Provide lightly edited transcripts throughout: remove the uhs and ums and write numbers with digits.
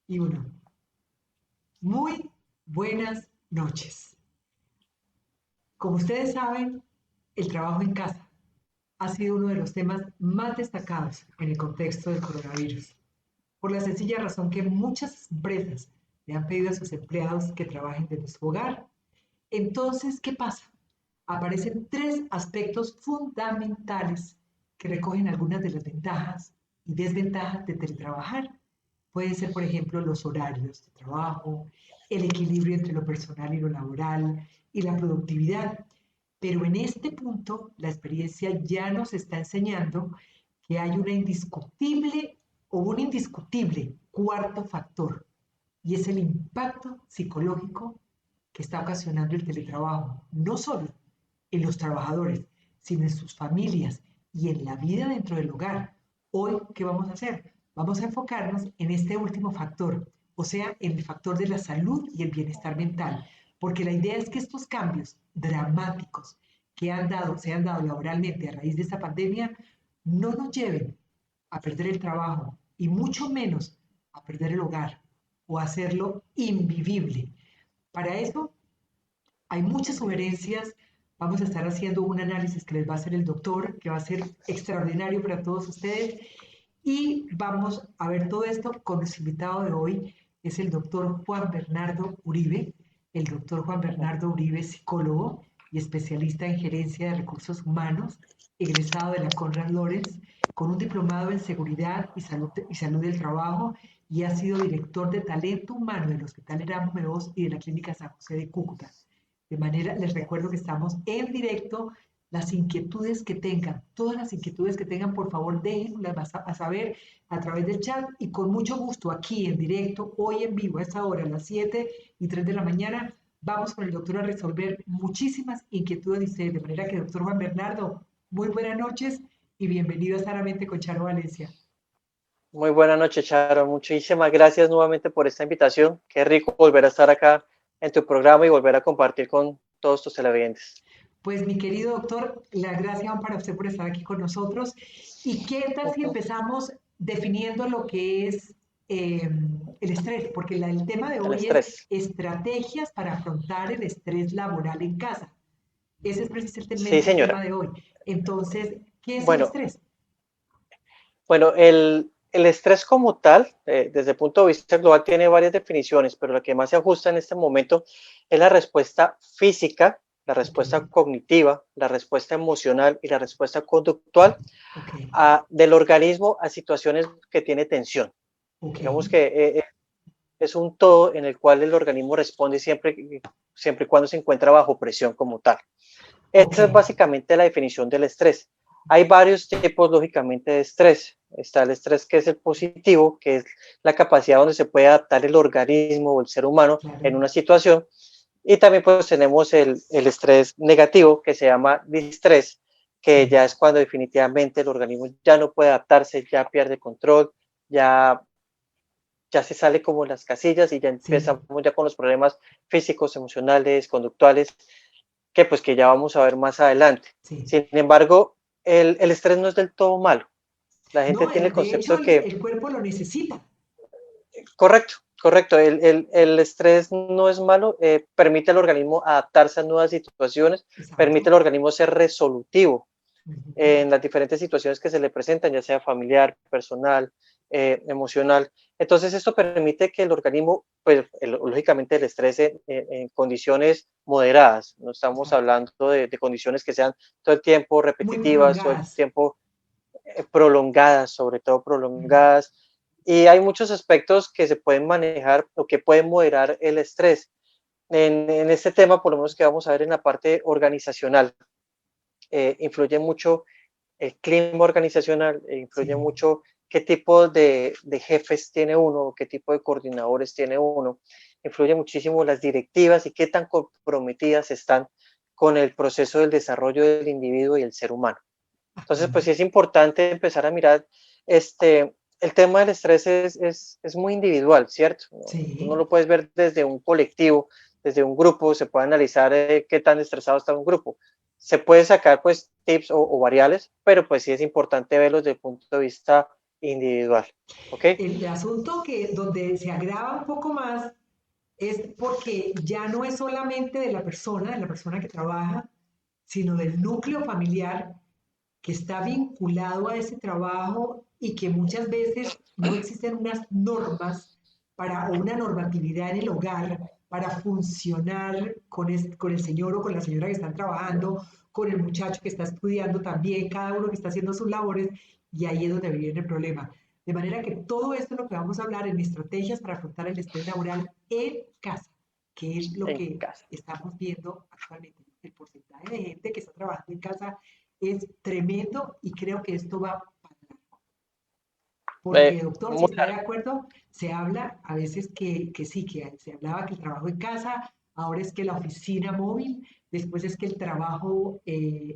Y uno, muy buenas noches. Como ustedes saben, el trabajo en casa ha sido uno de los temas más destacados en el contexto del coronavirus, por la sencilla razón que muchas empresas le han pedido a sus empleados que trabajen desde su hogar. Entonces, ¿qué pasa? Aparecen tres aspectos fundamentales que recogen algunas de las ventajas y desventajas de teletrabajar. Pueden ser, por ejemplo, los horarios de trabajo, el equilibrio entre lo personal y lo laboral y la productividad. Pero en este punto, la experiencia ya nos está enseñando que hay una indiscutible o un indiscutible cuarto factor, y es el impacto psicológico que está ocasionando el teletrabajo, no solo en los trabajadores, sino en sus familias y en la vida dentro del hogar. Hoy, ¿qué vamos a hacer? Vamos a enfocarnos en este último factor, o sea, en el factor de la salud y el bienestar mental, porque la idea es que estos cambios dramáticos se han dado laboralmente a raíz de esta pandemia no nos lleven a perder el trabajo y mucho menos a perder el hogar o a hacerlo invivible. Para eso hay muchas sugerencias. Vamos a estar haciendo un análisis que les va a hacer el doctor, que va a ser extraordinario para todos ustedes. Y vamos a ver todo esto con nuestro invitado de hoy, es el doctor Juan Bernardo Uribe. El doctor Juan Bernardo Uribe es psicólogo y especialista en gerencia de recursos humanos, egresado de la Conrad Lorenz, con un diplomado en seguridad y salud del trabajo, y ha sido director de talento humano del Hospital Erasmus Meos y de la Clínica San José de Cúcuta. De manera, les recuerdo que estamos en directo. Las inquietudes que tengan, todas las inquietudes que tengan, por favor, déjenlas a saber a través del chat, y con mucho gusto aquí en directo, hoy en vivo, a esta hora, a las 7:03 de la mañana, vamos con el doctor a resolver muchísimas inquietudes de ustedes. De manera que, doctor Juan Bernardo, muy buenas noches y bienvenido a Sanamente con Charo Valencia. Muy buenas noches, Charo. Muchísimas gracias nuevamente por esta invitación. Qué rico volver a estar acá en tu programa y volver a compartir con todos tus televidentes. Pues mi querido doctor, las gracias van para usted por estar aquí con nosotros. ¿Y qué tal si empezamos definiendo lo que es el estrés? Porque el tema de El hoy es estrés. estrategias para afrontar el estrés laboral en casa. Ese es Sí, precisamente el tema señora. de hoy. Entonces, ¿qué es el Bueno, estrés? el estrés como tal, desde el punto de vista global, tiene varias definiciones, pero la que más se ajusta en este momento es la respuesta física, la Ok, respuesta cognitiva, la respuesta emocional y la respuesta conductual ok, del organismo a situaciones que tiene tensión. ok, Digamos que es un todo en el cual el organismo responde siempre y cuando se encuentra bajo presión como tal. ok. Esa es básicamente la definición del estrés. Hay varios tipos, lógicamente, de estrés. Está el estrés que es el positivo, que es la capacidad donde se puede adaptar el organismo o el ser humano en Claro. una situación. Y también pues tenemos el estrés negativo, que se llama distrés, que Sí, ya es cuando definitivamente el organismo ya no puede adaptarse, ya pierde control, ya ya se sale como las casillas y ya sí, empezamos ya con los problemas físicos, emocionales, conductuales, que pues que ya vamos a ver más adelante. sí. Sin embargo, el estrés no es del todo malo. La gente No, tiene el de hecho, concepto que, el cuerpo lo necesita. correcto, correcto, el estrés no es malo, permite al organismo adaptarse a nuevas situaciones, permite Exacto. al organismo ser resolutivo Ujú. en las diferentes situaciones que se le presentan, ya sea familiar, personal, emocional. Entonces, esto permite que el organismo, pues lógicamente el estrés en condiciones moderadas, no estamos Exacto. hablando de condiciones que sean todo el tiempo Muy repetitivas, todo el prolongadas. tiempo prolongadas, sobre todo Mm. prolongadas. Y hay muchos aspectos que se pueden manejar o que pueden moderar el estrés. En este tema, por lo menos que vamos a ver en la parte organizacional, influye mucho el clima organizacional, influye Sí, mucho qué tipo de jefes tiene uno, qué tipo de coordinadores tiene uno, influye muchísimo las directivas y qué tan comprometidas están con el proceso del desarrollo del individuo y el ser humano. Entonces, pues acuerdo. sí es importante empezar a mirar, el tema del estrés es muy individual, ¿cierto? Tú no Sí, lo puedes ver desde un colectivo, desde un grupo, se puede analizar qué tan estresado está un grupo. Se puede sacar pues tips o variables, pero pues sí es importante verlos desde el punto de vista individual. ¿Ok? El asunto que donde se agrava un poco más es porque ya no es solamente de la persona que trabaja, sino del núcleo familiar que está vinculado a ese trabajo y que muchas veces no existen unas normas para, o una normatividad en el hogar para funcionar con el señor o con la señora que están trabajando, con el muchacho que está estudiando también, cada uno que está haciendo sus labores, y ahí es donde viene el problema. De manera que todo esto es lo que vamos a hablar en estrategias para afrontar el estrés laboral en casa, que es lo En que casa. estamos viendo actualmente. El porcentaje de gente que está trabajando en casa es tremendo y creo que esto va para largo. Porque, doctor, si Muy está de largo. acuerdo, se habla a veces que sí, que se hablaba que el trabajo en casa, ahora es que la oficina móvil, después es que el trabajo,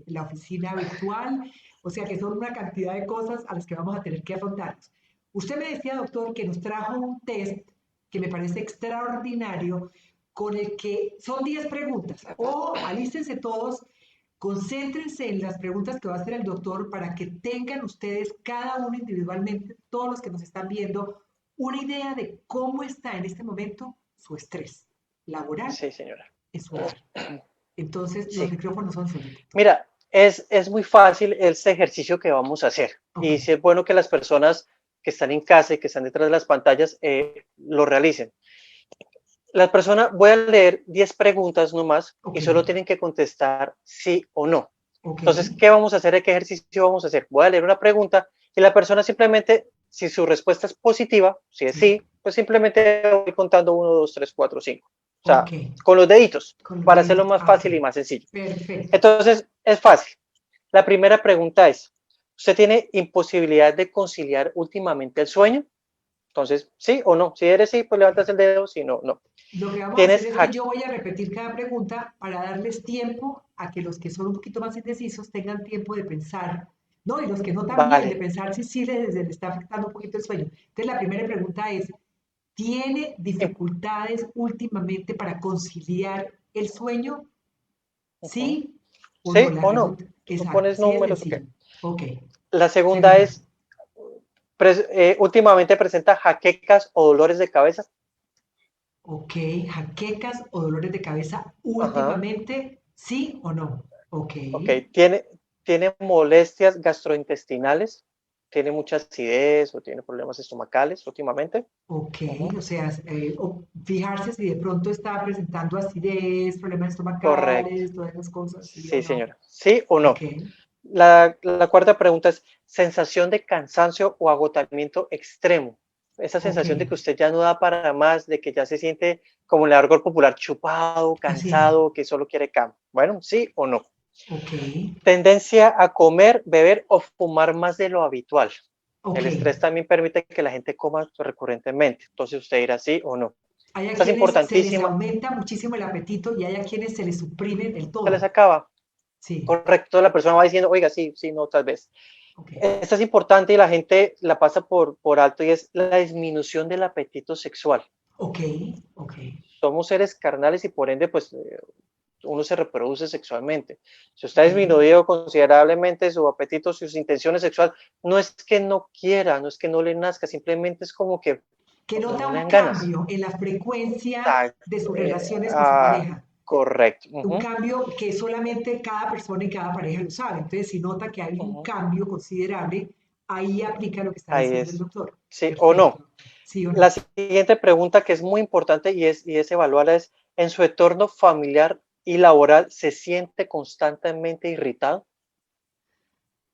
la oficina virtual, o sea que son una cantidad de cosas a las que vamos a tener que afrontarnos. Usted me decía, doctor, que nos trajo un test que me parece extraordinario, con el que son 10 preguntas. O alístense todos. Concéntrense en las preguntas que va a hacer el doctor para que tengan ustedes, cada uno individualmente, todos los que nos están viendo, una idea de cómo está en este momento su estrés laboral Sí, señora. en su hogar. Entonces, los Sí. micrófonos son suyos, doctor. Mira, es muy fácil este ejercicio que vamos a hacer. Ok, Y sí es bueno que las personas que están en casa y que están detrás de las pantallas lo realicen. Las personas, voy a leer 10 preguntas nomás ok, y solo tienen que contestar sí o no. ok, Entonces, ¿qué vamos a hacer? ¿Qué ejercicio vamos a hacer? Voy a leer una pregunta y la persona simplemente, si su respuesta es positiva, si es sí, sí, pues simplemente voy contando 1, 2, 3, 4, 5. O ok, sea, con los deditos, con los para hacerlo deditos. más Ah, ok, fácil y más sencillo. perfecto. Entonces, es fácil. La primera pregunta es, ¿usted tiene imposibilidad de conciliar últimamente el sueño? Entonces, ¿sí o no? Si eres sí, pues levantas el dedo, si no, no. Lo que vamos a hacer ¿Tienes es que yo voy a repetir cada pregunta para darles tiempo a que los que son un poquito más indecisos tengan tiempo de pensar, ¿no? Y los que no también, de Vale. pensar si sí les está afectando un poquito el sueño. Entonces, la primera pregunta es, ¿tiene dificultades últimamente para conciliar el sueño? Ujú. ¿Sí o no? ¿Sí La o no? pregunta, Tú no exacto, pones así de números, ok. sencillo. Ok, La segunda segunda. es, últimamente presenta jaquecas o dolores de cabeza. Ok, jaquecas o dolores de cabeza Ajá, últimamente, ¿sí o no? Ok. ok. ¿Tiene molestias gastrointestinales? ¿Tiene mucha acidez o tiene problemas estomacales últimamente? Ok, Ujú. o sea, fijarse si de pronto está presentando acidez, problemas Correcto. estomacales, todas esas cosas, sí o Sí, no. señora. ¿Sí o Ok, no? La cuarta pregunta es, ¿sensación de cansancio o agotamiento extremo? Esa ok, sensación de que usted ya no da para más, de que ya se siente como en el argot popular, chupado, así, cansado, que solo quiere cama. Bueno, ¿sí o no? ok, Tendencia a comer, beber o fumar más de lo habitual. ok. El estrés también permite que la gente coma recurrentemente. Entonces usted dirá sí o no. Hay a Esta es quienes se les importantísima. aumenta muchísimo el apetito y hay a quienes se les suprime del Se les todo. acaba. Sí, Correcto. La persona va diciendo, oiga, sí, sí, no, tal vez. ok, Esta es importante y la gente la pasa por alto y es la disminución del apetito sexual. ok, ok. Somos seres carnales y por ende, pues uno se reproduce sexualmente. Si usted ha Ok. disminuido considerablemente su apetito, sus intenciones sexuales, no es que no quiera, no es que no le nazca, simplemente es como que Que pues, nota no le un dan ganas. cambio en la frecuencia Ah, de sus eh, relaciones con su ah, pareja. correcto. Un Ujú, cambio que solamente cada persona y cada pareja lo sabe. Entonces, si nota que hay un ujú. cambio considerable, ahí aplica lo que está Ahí diciendo el es. doctor. Sí o no. Perfecto. ¿Sí o La no? siguiente pregunta que es muy importante y es evaluarla es, ¿en su entorno familiar y laboral se siente constantemente irritado?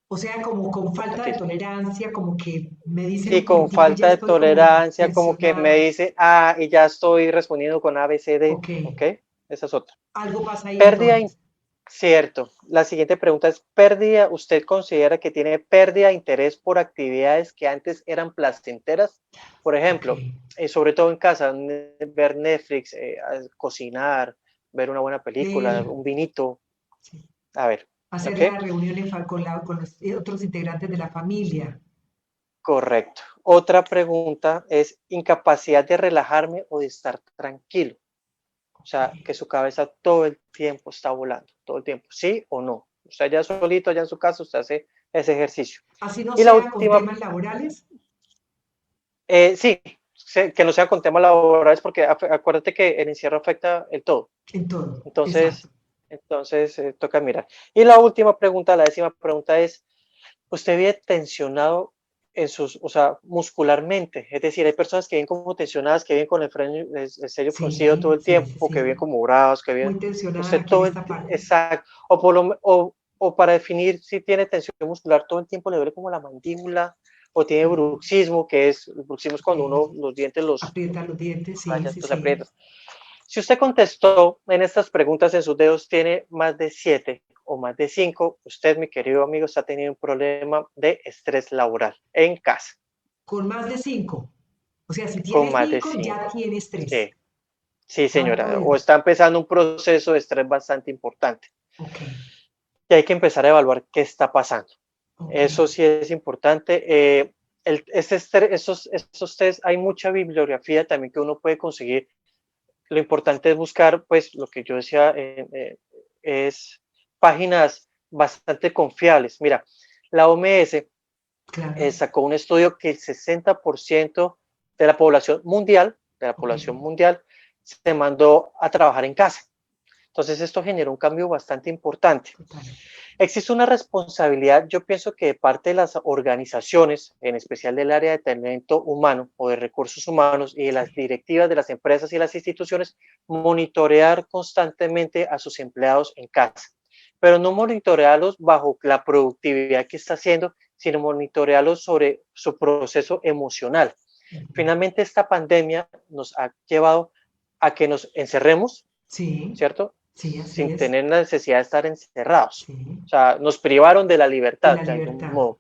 O sea, como con falta de Importantísimo. tolerancia, como que me dicen Sí, un con poquitico y ya falta de estoy como tolerancia, como que me tensionada. dice, ah, y ya estoy respondiendo con A, B, C, D, Ok, ¿ok? Esa es otra. algo pasa ahí Pérdida, entonces. cierto. La siguiente pregunta es, pérdida, ¿usted considera que tiene pérdida de interés por actividades que antes eran placenteras? Por Ok, ejemplo, sobre todo en casa, ver Netflix, cocinar, ver una buena película, leer, un vinito, sí. a ver, Hacer ¿ok? la reunión con los otros integrantes de la familia. Correcto. Otra pregunta es incapacidad de relajarme o de estar tranquilo. O Ok. sea, que su cabeza todo el tiempo está volando, todo el tiempo, ¿sí o no? Usted ya solito, ya en su casa, usted hace ese ejercicio. Así no Y la sea con última, temas laborales. Sí, que no sea con temas laborales, porque acuérdate que el encierro afecta el todo. en todo. Exacto. Entonces, toca mirar. Y la última pregunta, la décima pregunta es, ¿usted vive tensionado en sus, o sea, muscularmente? Es decir, hay personas que viven como tensionadas, que viven con el freno, el sello fruncido todo Sí, el sí, sí, tiempo, que sí. viven como bravos, que viven, Muy tensionada usted aquí en todo esta parte. exacto, o para definir si tiene tensión muscular todo el tiempo, le duele como la mandíbula, o tiene bruxismo, que es, el bruxismo es cuando uno los dientes los Aprieta los dientes, sí, raya, sí, los sí. aprieta. Si usted contestó en estas preguntas en sus dedos, tiene más de 7 o más de 5, usted, mi querido amigo, está teniendo un problema de estrés laboral en casa, Con más de 5. O sea, si con tienes más de 5, ya 5. tienes 3. Sí, sí, Alto señora. O riesgo. está empezando un proceso de estrés bastante importante. Ok, Y hay que empezar a evaluar qué está pasando. ok. Eso sí es importante. Esos test, hay mucha bibliografía también que uno puede conseguir. Lo importante es buscar, pues, lo que yo decía, es páginas bastante confiables. Mira, la OMS Claro. sacó un estudio que el 60% de la población mundial, Ok. se mandó a trabajar en casa. Entonces esto generó un cambio bastante importante. Total. Existe una responsabilidad, yo pienso que de parte de las organizaciones, en especial del área de talento humano o de recursos humanos y de las Sí. directivas de las empresas y las instituciones, monitorear constantemente a sus empleados en casa, pero no monitorearlos bajo la productividad que está haciendo, sino monitorearlos sobre su proceso emocional. Ujú. Finalmente, esta pandemia nos ha llevado a que nos encerremos, Sí, ¿cierto? sí, así Sin es. tener la necesidad de estar encerrados. Sí. O sea, nos privaron de la De libertad la de algún libertad. modo.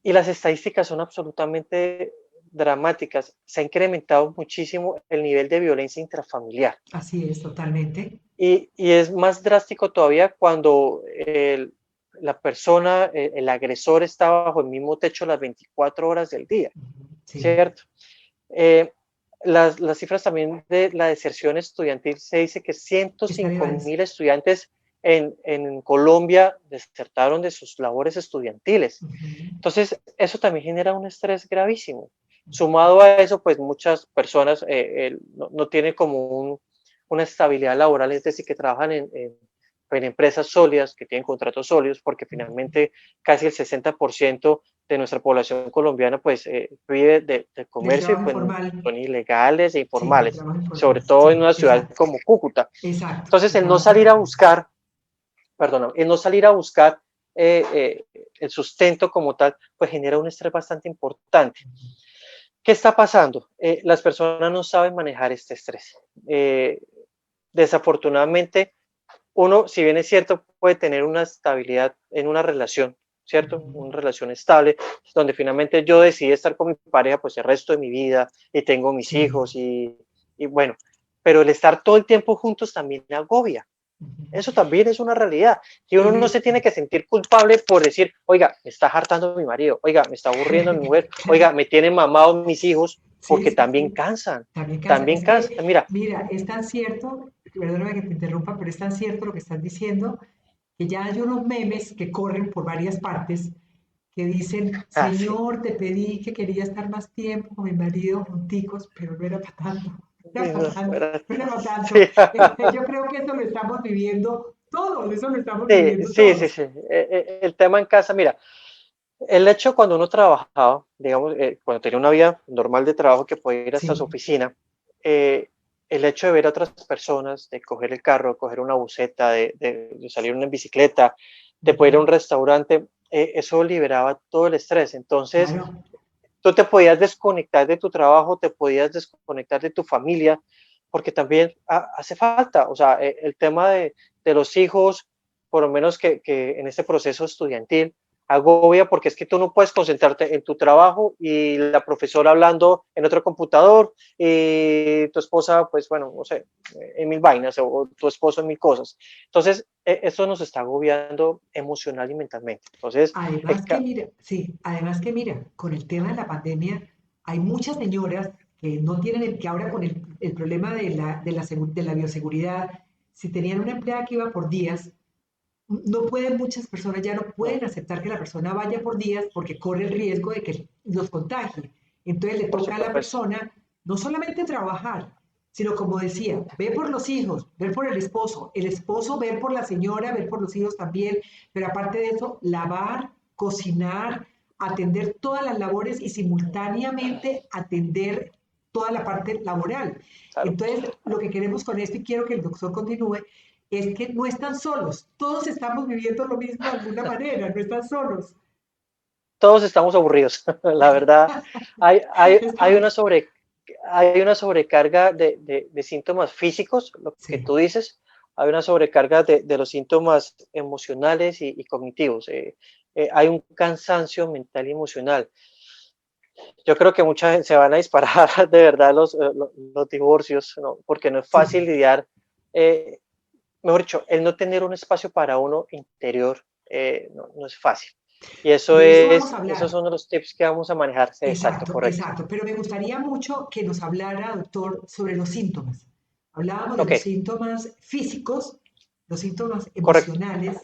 Y las estadísticas son absolutamente dramáticas. Se ha incrementado muchísimo el nivel de violencia intrafamiliar. Así es, totalmente. Y es más drástico todavía cuando la persona, el agresor está bajo el mismo techo las 24 horas del día, Ujú. Sí. ¿cierto? Eh, las cifras también de la deserción estudiantil se dice que Están 105 elevadísimos. mil estudiantes en Colombia desertaron de sus labores estudiantiles. Ujú. Entonces, eso también genera un estrés gravísimo. Sumado a eso, pues muchas personas no tienen como una estabilidad laboral, es decir, que trabajan en empresas sólidas, que tienen contratos sólidos, porque Ujú. finalmente casi el 60% de nuestra población colombiana pues vive de Del comercio y trabajo pues informal. son ilegales e Sí, del informales, trabajo sobre informal. todo en Sí, una ciudad exacto. como Cúcuta. Exacto. Entonces, El trabajo informal. el no salir a buscar el sustento como tal, pues genera un estrés bastante importante. ¿Qué está pasando? Las personas no saben manejar este estrés. Eh, Desafortunadamente, uno, si bien es cierto, puede tener una estabilidad en una relación, ¿cierto? Ujú. Una relación estable, donde finalmente yo decidí estar con mi pareja pues el resto de mi vida y tengo mis Sí. hijos y bueno, pero el estar todo el tiempo juntos también me agobia. Ujú. Eso también es una realidad. Y uno En no se el- tiene que sentir culpable por decir, oiga, me está hartando mi marido, oiga, me está aburriendo mi mujer, Claro. oiga, me tienen mamados mis hijos, Sí, porque sí, también sí. cansan, También cansa. también Es cansan. que, Mira, mira, es tan cierto, perdóname que te interrumpa, pero es tan cierto lo que estás diciendo, que ya hay unos memes que corren por varias partes que dicen, sí, Señor, te pedí que quería estar más tiempo con mi marido junticos, pero no era para tanto, no era para tanto, no era para tanto. sí, Yo creo que eso lo estamos viviendo todos, eso lo estamos sí, viviendo sí, sí, todos. sí. El tema en casa, mira, el hecho cuando uno trabajaba, digamos, cuando tenía una vida normal de trabajo que podía ir hasta su Sí. oficina, eh, el hecho de ver a otras personas, de coger el carro, coger una buseta, de salir en bicicleta, de poder ir a un Ujú. restaurante, eso liberaba todo el estrés. Entonces, Claro. tú te podías desconectar de tu trabajo, te podías desconectar de tu familia, porque también hace falta, o sea, el tema de los hijos, por lo menos que en este proceso estudiantil, agobia porque es que tú no puedes concentrarte en tu trabajo y la profesora hablando en otro computador y tu esposa, pues bueno, no sé, en mil vainas o tu esposo en mil cosas. Entonces, esto nos está agobiando emocional y mentalmente. Entonces, Además que mira, sí, además que mira, con el tema de la pandemia, hay muchas señoras que no tienen que ahora con el problema de la bioseguridad, si tenían una empleada que iba por días, no pueden, muchas personas ya no pueden aceptar que la persona vaya por días porque corre el riesgo de que los contagie. Entonces le por toca a la supuesto. persona no solamente trabajar, sino como decía, ver por los hijos, ver por el esposo ver por la señora, ver por los hijos también, pero aparte de eso, lavar, cocinar, atender todas las labores y simultáneamente atender toda la parte laboral. Claro. Entonces, lo que queremos con esto, y quiero que el doctor continúe, es que no están solos, todos estamos viviendo lo mismo de alguna manera, no están solos. Todos estamos aburridos, la verdad. Hay, hay, hay Estamos, una sobre, hay una sobrecarga de síntomas físicos, lo que sí, tú dices, hay una sobrecarga de los síntomas emocionales y cognitivos. Hay un cansancio mental y emocional. Yo creo que mucha gente se van a disparar de verdad los divorcios, ¿no? Porque no es fácil sí. lidiar, eh, mejor dicho, el no tener un espacio para uno interior no es fácil. Y De eso vamos a esos hablar. son los tips que vamos a manejar. Sí, exacto, Exacto, correcto. exacto. Pero me gustaría mucho que nos hablara, doctor, sobre los síntomas. Hablábamos de Ok, los síntomas físicos, los síntomas correcto. emocionales,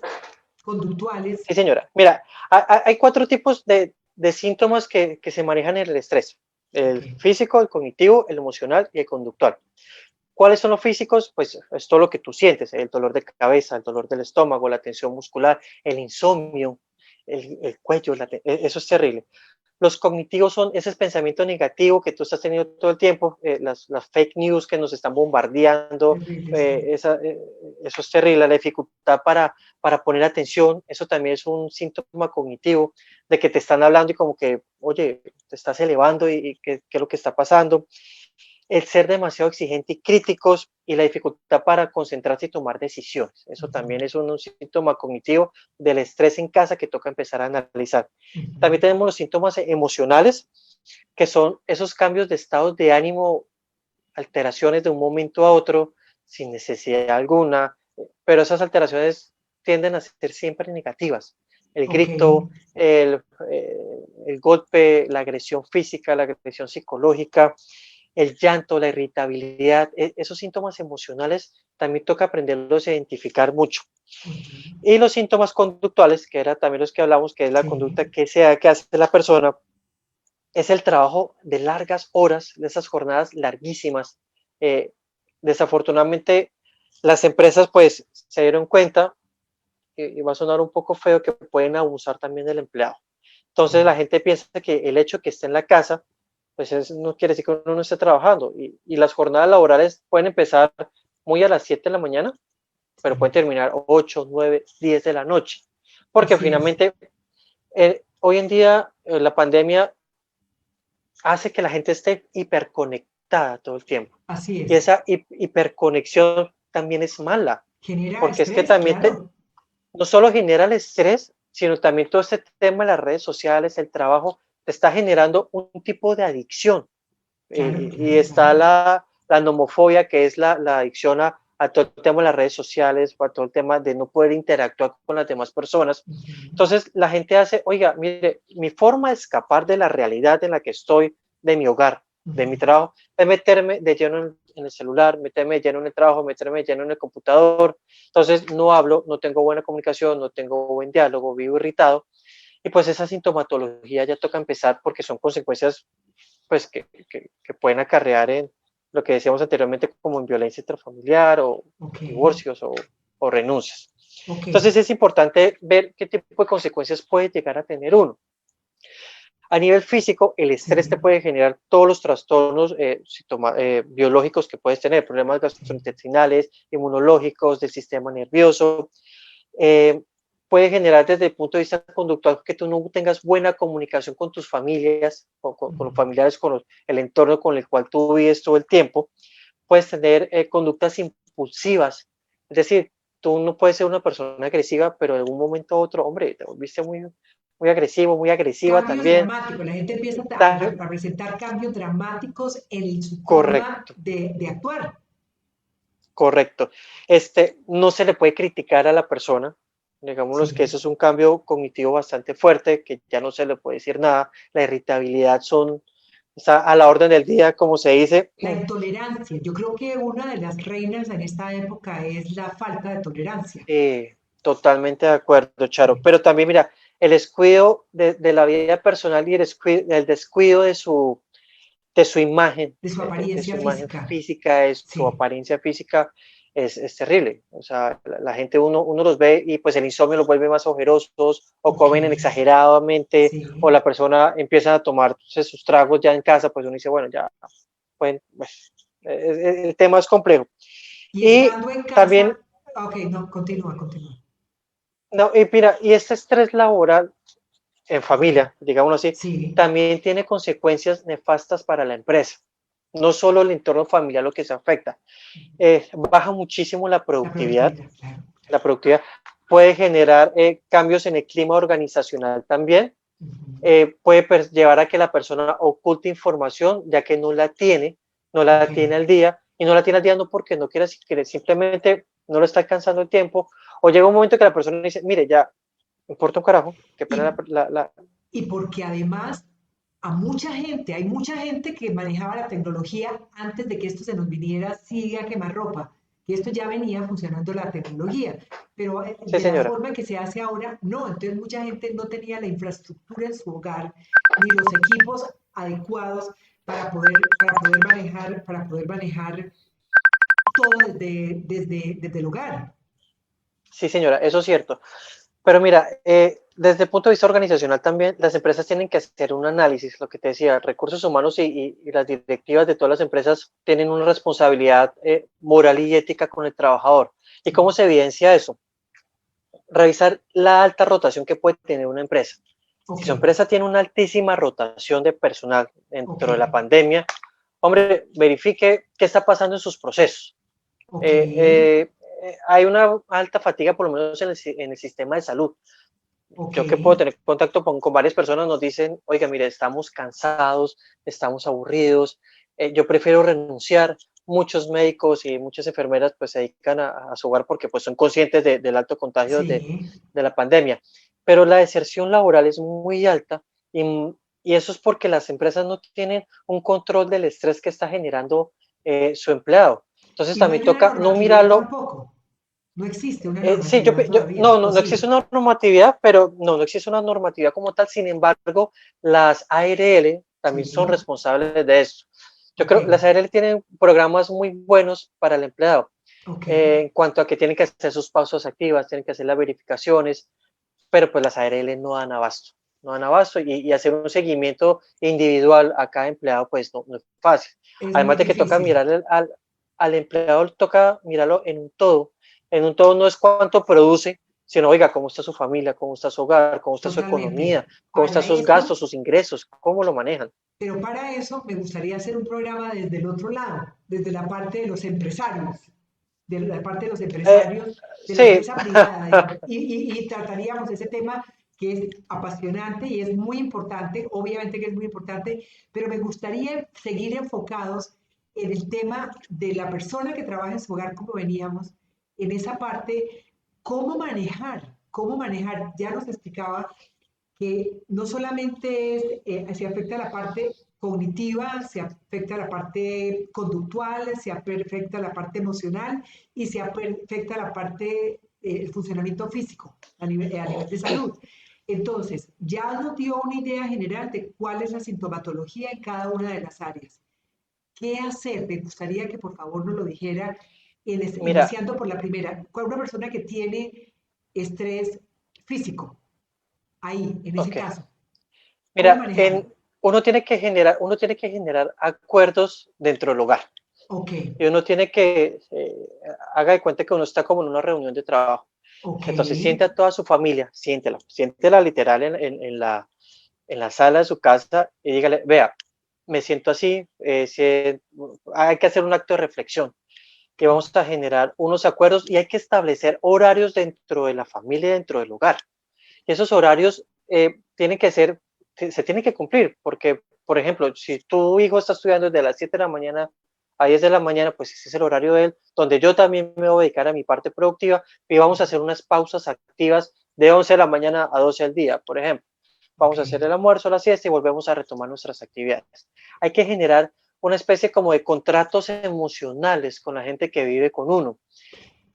conductuales. Sí, señora. Mira, hay cuatro tipos de síntomas que se manejan en el estrés. Ok, El físico, el cognitivo, el emocional y el conductual. ¿Cuáles son los físicos? Pues es todo lo que tú sientes, el dolor de cabeza, el dolor del estómago, la tensión muscular, el insomnio, el cuello, eso es terrible. Los cognitivos son ese pensamiento negativo que tú estás teniendo todo el tiempo, las fake news que nos están bombardeando, terrible, sí. eh, esa, eh, eso es terrible, la dificultad para poner atención, eso también es un síntoma cognitivo de que te están hablando y como que, oye, te estás elevando y qué es lo que está pasando. El ser demasiado exigente y críticos y la dificultad para concentrarse y tomar decisiones. Eso también es un síntoma cognitivo del estrés en casa que toca empezar a analizar. También tenemos los síntomas emocionales, que son esos cambios de estados de ánimo, alteraciones de un momento a otro, sin necesidad alguna, pero esas alteraciones tienden a ser siempre negativas. El Ok, grito, el golpe, la agresión física, la agresión psicológica, el llanto, la irritabilidad, esos síntomas emocionales también toca aprenderlos a identificar mucho. ujú, Y los síntomas conductuales, que era también los que hablamos, que es la sí, conducta que hace la persona, es el trabajo de largas horas, de esas jornadas larguísimas. Eh, Desafortunadamente, las empresas pues se dieron cuenta, y va a sonar un poco feo, que pueden abusar también del empleado. Entonces la sí, gente piensa que el hecho de que esté en la casa, pues no quiere decir que uno no esté trabajando. Y las jornadas laborales pueden empezar muy a las 7 de la mañana, pero sí. pueden terminar 8, 9, 10 de la noche. Porque Así es, finalmente, hoy en día, la pandemia hace que la gente esté hiperconectada todo el tiempo. así Y es. esa hiperconexión también es mala, Genera porque es que estrés, también claro. no solo genera el estrés, sino también todo este tema de las redes sociales, el trabajo, te está generando un tipo de adicción. Claro, Y claro, está claro. la nomofobia, que es la adicción a todo el tema de las redes sociales, a todo el tema de no poder interactuar con las demás personas. Ujú, Entonces la gente hace, oiga, mire, mi forma de escapar de la realidad en la que estoy, de mi hogar, de mi ujú. trabajo, es meterme de lleno en el celular, meterme de lleno en el trabajo, meterme de lleno en el computador. Entonces no hablo, no tengo buena comunicación, no tengo buen diálogo, vivo irritado. Y pues esa sintomatología ya toca empezar porque son consecuencias pues que pueden acarrear en lo que decíamos anteriormente como en violencia intrafamiliar o Ok, divorcios o renuncias. ok. Entonces es importante ver qué tipo de consecuencias puede llegar a tener uno. A nivel físico, el estrés te Sí, puede generar todos los trastornos biológicos que puedes tener, problemas sí. gastrointestinales, inmunológicos, del sistema nervioso. Eh, Puede generar desde el punto de vista conductual que tú no tengas buena comunicación con tus familias, con los Ujú. familiares, el entorno con el cual tú vives todo el tiempo. Puedes tener conductas impulsivas, es decir, tú no puedes ser una persona agresiva, pero de un momento a otro, hombre, te volviste muy agresivo, muy agresiva Cambios también. dramáticos. La gente empieza Tan a presentar cambios dramáticos en su forma correcto, de actuar. correcto. No se le puede criticar a la persona, digámoslo que Sí. eso es un cambio cognitivo bastante fuerte, que ya no se le puede decir nada, la irritabilidad está a la orden del día, como se dice. La intolerancia. Yo creo que una de las reinas en esta época es la falta de tolerancia. Totalmente de acuerdo, Charo. Sí. Pero también, mira, el descuido de la vida personal y el descuido de su imagen, de su de apariencia su imagen física. física, de su Sí, apariencia física, es terrible. O sea, la gente uno los ve y pues el insomnio los vuelve más ojerosos o ok, comen exageradamente o sí. la persona empieza a tomar sus tragos ya en casa, pues uno dice, bueno, ya, pues, el tema es complejo. Y Y estando en casa, también, ok, no, continúa, continúa. no, y mira, y este estrés laboral en Ok, familia, digamos así, sí, también tiene consecuencias nefastas para la empresa. No solo el entorno familiar lo que se afecta, baja muchísimo la productividad, claro. la productividad puede generar cambios en el clima organizacional también, Ujú, puede llevar a que la persona oculte información ya que no ok. la tiene al día, y no la tiene al día no porque no quiera, simplemente no lo está alcanzando el tiempo, o llega un momento que la persona dice, mire, ya, me importa un carajo, qué pena Y, la. y porque además hay mucha gente que manejaba la tecnología antes de que esto se nos viniera así a quemarropa, y esto ya venía funcionando la tecnología, pero Sí, de la señora. forma que se hace ahora, no, entonces mucha gente no tenía la infraestructura en su hogar, ni los equipos adecuados para poder manejar todo desde el hogar. Sí, señora, eso es cierto. Pero mira, desde el punto de vista organizacional también, las empresas tienen que hacer un análisis, lo que te decía, recursos humanos y las directivas de todas las empresas tienen una responsabilidad moral y ética con el trabajador. ¿Y cómo se evidencia eso? Revisar la alta rotación que puede tener una empresa. Si Ok, su empresa tiene una altísima rotación de personal ok, dentro de la pandemia, hombre, verifique qué está pasando en sus procesos. ok, Eh, eh, hay una alta fatiga, por lo menos en el sistema de salud. ok. Yo que puedo tener contacto con varias personas nos dicen, oiga, mire, estamos cansados, estamos aburridos, yo prefiero renunciar. Muchos médicos y muchas enfermeras pues se dedican a su hogar porque pues son conscientes del alto contagio Sí, de la pandemia. Pero la deserción laboral es muy alta y, y eso es porque las empresas no tienen un control del estrés que está generando su empleado. Entonces y no también hay una toca no normatividad mirarlo. tampoco. No existe una Sí, normatividad todavía, no, ¿o no existe sí? una normatividad, pero no existe una normatividad como tal. Sin embargo, las ARL también son Sí, responsables de eso. Yo ok, creo que las ARL tienen programas muy buenos para el empleado ok. en cuanto a que tienen que hacer sus pausas activas, tienen que hacer las verificaciones, pero pues las ARL no dan abasto, no dan abasto y hacer un seguimiento individual a cada empleado pues no es fácil. Es muy Además de que toca difícil. mirar al empleado, toca mirarlo en un todo no es cuánto produce, sino oiga, cómo está su familia, cómo está su hogar, cómo está su Totalmente. economía, cómo están Para sus eso, gastos, sus ingresos, cómo lo manejan. pero para eso me gustaría hacer un programa desde el otro lado, desde la parte de los empresarios, de la parte de los Eh, empresarios de la sí, empresa privada, digamos, y trataríamos ese tema que es apasionante y es muy importante, obviamente que es muy importante, pero me gustaría seguir enfocados en el tema de la persona que trabaja en su hogar, como veníamos, en esa parte, cómo manejar, ya nos explicaba que no solamente se afecta la parte cognitiva, se afecta la parte conductual, se afecta la parte emocional y se afecta la parte, el funcionamiento físico a nivel de salud. Entonces, ya nos dio una idea general de cuál es la sintomatología en cada una de las áreas. ¿Qué hacer? Me gustaría que por favor nos lo dijera, mira, iniciando por la primera. Una persona que tiene estrés físico, ahí, en ese ok. caso. ¿Cómo Mira, manejarlo? uno tiene que generar acuerdos dentro del hogar. Ok, Y uno tiene que, haga de cuenta que uno está como en una reunión de trabajo. ok, Entonces siente a toda su familia, siéntela literal en la sala de su casa y dígale, vea, me siento así, hay que hacer un acto de reflexión, que vamos a generar unos acuerdos y hay que establecer horarios dentro de la familia, dentro del hogar. Y esos horarios tienen que se tienen que cumplir, porque, por ejemplo, si tu hijo está estudiando desde las 7 de la mañana a 10 de la mañana, pues ese es el horario de él, donde yo también me voy a dedicar a mi parte productiva y vamos a hacer unas pausas activas de 11 de la mañana a 12 al día, por ejemplo. ok. Vamos a hacer el almuerzo, la siesta y volvemos a retomar nuestras actividades. Hay que generar una especie como de contratos emocionales con la gente que vive con uno,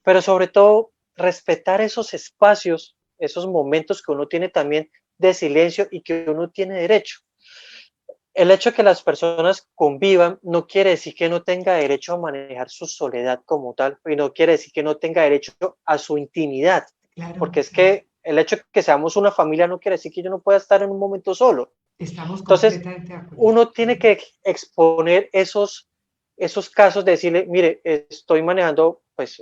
pero sobre todo respetar esos espacios, esos momentos que uno tiene también de silencio y que uno tiene derecho. el hecho de que las personas convivan no quiere decir que no tenga derecho a manejar su soledad como tal, y no quiere decir que no tenga derecho a su intimidad, Claro, porque es claro. que el hecho de que seamos una familia no quiere decir que yo no pueda estar en un momento solo. Estamos Entonces, completamente de acuerdo. uno tiene que exponer esos casos de decirle, mire, estoy manejando pues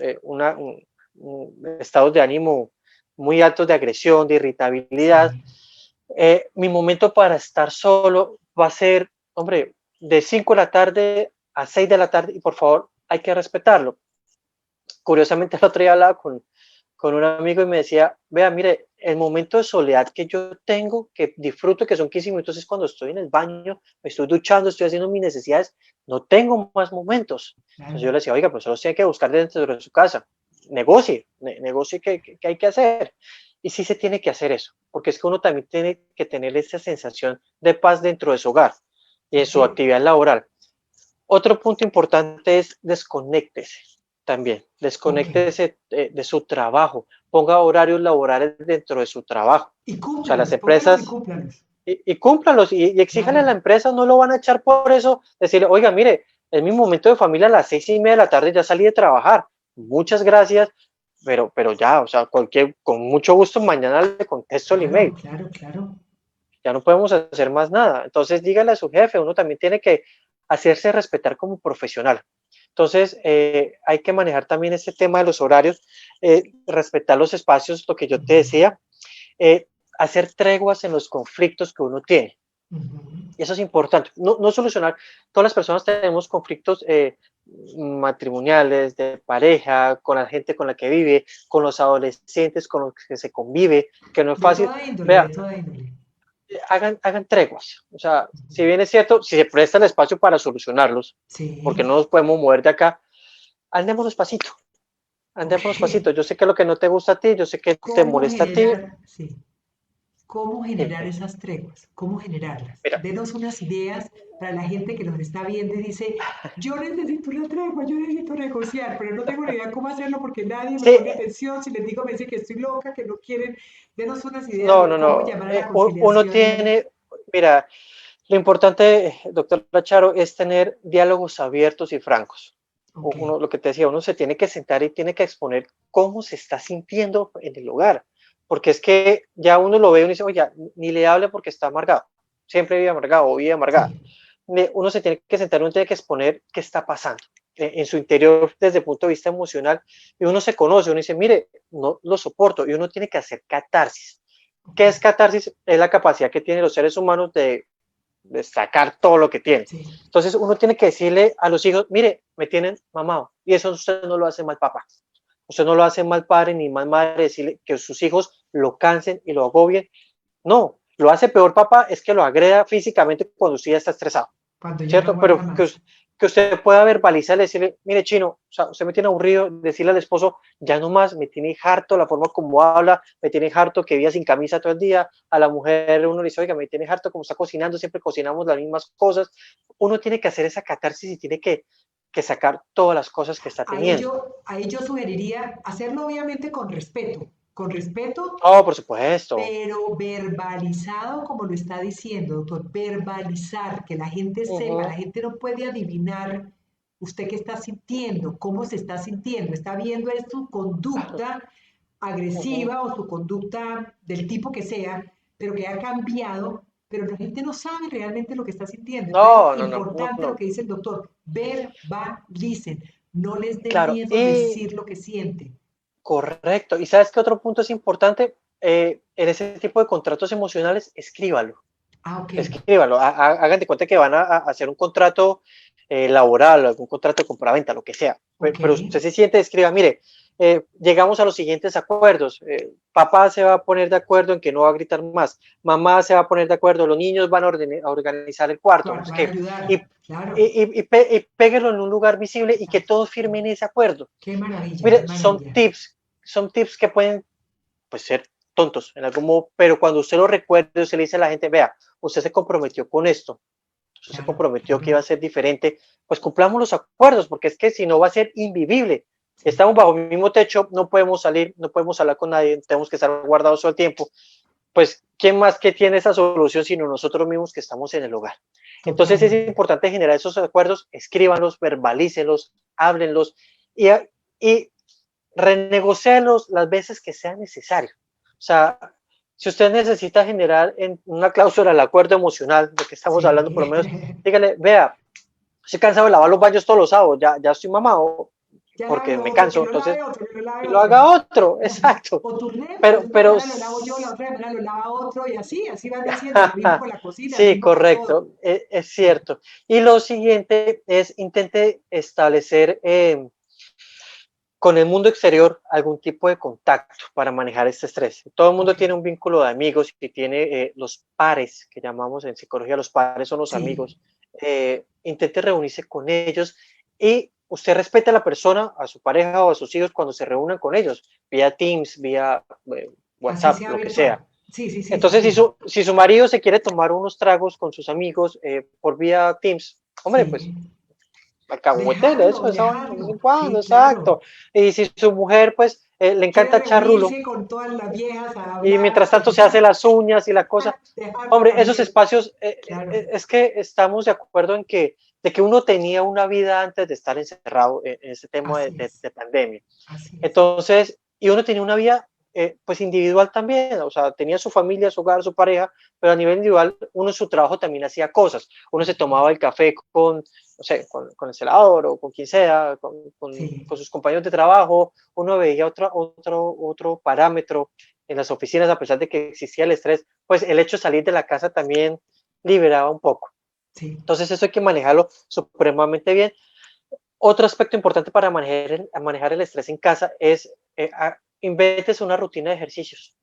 estados de ánimo muy altos de agresión, de irritabilidad. Sí, Mi momento para estar solo va a ser, hombre, de 5 de la tarde a 6 de la tarde y por favor hay que respetarlo. Curiosamente el otro día hablaba con un amigo y me decía, vea, mire, el momento de soledad que yo tengo, que disfruto, que son 15 minutos, es cuando estoy en el baño, me estoy duchando, estoy haciendo mis necesidades, no tengo más momentos. Entonces claro. yo le decía, oiga, pues solo tiene que buscar dentro de su casa, negocie que hay que hacer. Y sí se tiene que hacer eso, porque es que uno también tiene que tener esa sensación de paz dentro de su hogar y en su De- actividad laboral. Otro punto importante es desconéctese también, ok. desconéctese de su trabajo, ponga horarios laborales dentro de su trabajo. Y O sea, las cúmplalos, póngalos y empresas, cúmplalos. y cúmplalos y exíjanle a Claro. la empresa, no lo van a echar por eso, decirle, oiga, mire, es mi momento de familia a las 6:30 de la tarde, ya salí de trabajar, muchas gracias, pero ya, o sea, con mucho gusto mañana le contesto el Claro, email, claro, claro. ya no podemos hacer más nada. Entonces dígale a su jefe, uno también tiene que hacerse respetar como profesional. Entonces hay que manejar también este tema de los horarios, respetar los espacios, lo que yo te Ujú, decía, hacer treguas en los conflictos que uno tiene. ujú. Y eso es importante. No solucionar, todas las personas tenemos conflictos matrimoniales, de pareja, con la gente con la que vive, con los adolescentes con los que se convive, que no es De fácil. toda índole, de Vea, toda índole. hagan treguas. O sea, Ujú. si bien es cierto, si se presta el espacio para solucionarlos, porque Sí. no nos podemos mover de acá, Ok. andemos pasito. Yo sé que lo que no te gusta a ti, yo sé que te ¿Cómo molesta a ti. generar, sí, cómo generar esas treguas? ¿Cómo generarlas? Mira, Denos unas ideas para la gente que nos está viendo y dice, yo necesito una tregua, yo necesito negociar, pero no tengo ni idea cómo hacerlo porque nadie me sí, pone atención. Si les digo, me dicen que estoy loca, que no quieren. Denos unas ideas no, de no, cómo no. llamar a la Uno conciliación y... tiene, mira, lo importante, doctor Charo, es tener diálogos abiertos y francos. Ok, Lo que te decía, uno se tiene que sentar y tiene que exponer cómo se está sintiendo en el hogar, porque es que ya uno lo ve y uno dice, oye, ni le hable porque está amargado, siempre vive amargado o vive amargada. sí. Uno se tiene que sentar, uno tiene que exponer qué está pasando en su interior desde el punto de vista emocional y uno se conoce, uno dice, mire, no lo soporto y uno tiene que hacer catarsis. Ok, ¿Qué es catarsis? Es la capacidad que tienen los seres humanos de sacar todo lo que tienen. sí. Entonces uno tiene que decirle a los hijos, mire, me tienen mamado. Y eso usted no lo hace mal papá. Usted no lo hace mal padre ni mal madre, decirle que sus hijos lo cansen y lo agobien. No, lo hace peor papá es que lo agreda físicamente cuando usted ya está estresado. Cuando ya no ¿Cierto? aguanta Pero más. que usted pueda verbalizar, decirle, mire chino, o sea, usted me tiene aburrido, decirle al esposo, ya no más, me tiene harto la forma como habla, me tiene harto que viva sin camisa todo el día, a la mujer uno le dice, oiga, me tiene harto como está cocinando, siempre cocinamos las mismas cosas, uno tiene que hacer esa catarsis y tiene que sacar todas las cosas que está teniendo. Ahí yo sugeriría hacerlo obviamente con respeto, Oh, por supuesto. pero verbalizado como lo está diciendo, doctor, verbalizar, que la gente Uh sepa, la -huh. gente no puede adivinar usted qué está sintiendo, cómo se está sintiendo, está viendo es su conducta Uh -huh. agresiva o su conducta del tipo que sea, pero que ha cambiado, pero la gente no sabe realmente lo que está sintiendo. Entonces, No, no, no, no, importante lo no. que dice el doctor, verbalicen, no les dé Claro, miedo y decir lo que sienten. correcto. ¿Y sabes qué otro punto es importante? En ese tipo de contratos emocionales, escríbalo. Ah, ok, Escríbalo. Hagan de cuenta que van a hacer un contrato laboral, algún contrato de compraventa, lo que sea. ok, Pero usted se siente, escriba, mire, llegamos a los siguientes acuerdos. Papá se va a poner de acuerdo en que no va a gritar más. Mamá se va a poner de acuerdo. Los niños van a organizar el cuarto. No sé van a qué. ayudar, Y, claro, y péguelo en un lugar visible y que exacto. todos firmen ese acuerdo. Qué maravilla, qué Mire, maravilla. son tips que pueden pues ser tontos en algún modo, pero cuando usted lo recuerde, usted le dice a la gente, vea, usted se comprometió con esto, usted se Claro, comprometió claro, que iba a ser diferente, pues cumplamos los acuerdos, porque es que si no va a ser invivible. sí. Estamos bajo el mismo techo, no podemos salir, no podemos hablar con nadie, tenemos que estar guardados todo el tiempo. Pues, ¿quién más que tiene esa solución sino nosotros mismos que estamos en el hogar? Entonces es totalmente. importante generar esos acuerdos, escríbanlos, verbalícenlos, háblenlos y renegociarlos las veces que sea necesario. O sea, si usted necesita generar en una cláusula el acuerdo emocional de que estamos hablando, por lo Sí. menos, dígale, vea, estoy cansado de lavar los baños todos los sábados, ya estoy mamado Ya porque me lávelo otro, que canso, lo lave entonces otro, que lo lave que lo otro. haga otro, exacto. O turné, Pero, esta pero semana lo lavo yo, la otra semana lo lava otro, y así van haciendo. Lo mismo con la cocina, lo sí, mismo con todo. correcto, es cierto. Y lo siguiente es intente establecer con el mundo exterior algún tipo de contacto para manejar este estrés. Todo el mundo Ok, tiene un vínculo de amigos y tiene los pares, que llamamos en psicología, los pares son los sí, amigos. Intente reunirse con ellos y usted respete a la persona, a su pareja o a sus hijos cuando se reúnan con ellos, vía Teams, vía así WhatsApp, sea lo que sea. virtual. Sí, sí, sí, sí, Entonces, sí. si su marido se quiere tomar unos tragos con sus amigos por vía Teams, hombre, pues Sí. alcahuetele Dejarlo, eso, esa vaina de vez en dejarlo. cuando, Sí, claro. exacto. Y si su mujer, pues, le Quiere encanta echar rulo, reunirse con todas las viejas a y hablar, mientras tanto se hace las uñas y la cosa, dejarlo hombre, esos también. espacios, Claro, es que estamos de acuerdo en de que uno tenía una vida antes de estar encerrado en este tema así es, de pandemia. así es. Entonces, y uno tenía una vida pues individual también, o sea, tenía su familia, su hogar, su pareja, pero a nivel individual, uno en su trabajo también hacía cosas. Uno se Así es. tomaba el café con, no sé, con el celador o con quien sea, Sí, con sus compañeros de trabajo, uno veía otro parámetro en las oficinas, a pesar de que existía el estrés, pues el hecho de salir de la casa también liberaba un poco. sí. Entonces eso hay que manejarlo supremamente bien. Otro aspecto importante para manejar el estrés en casa es inventes una rutina de ejercicios.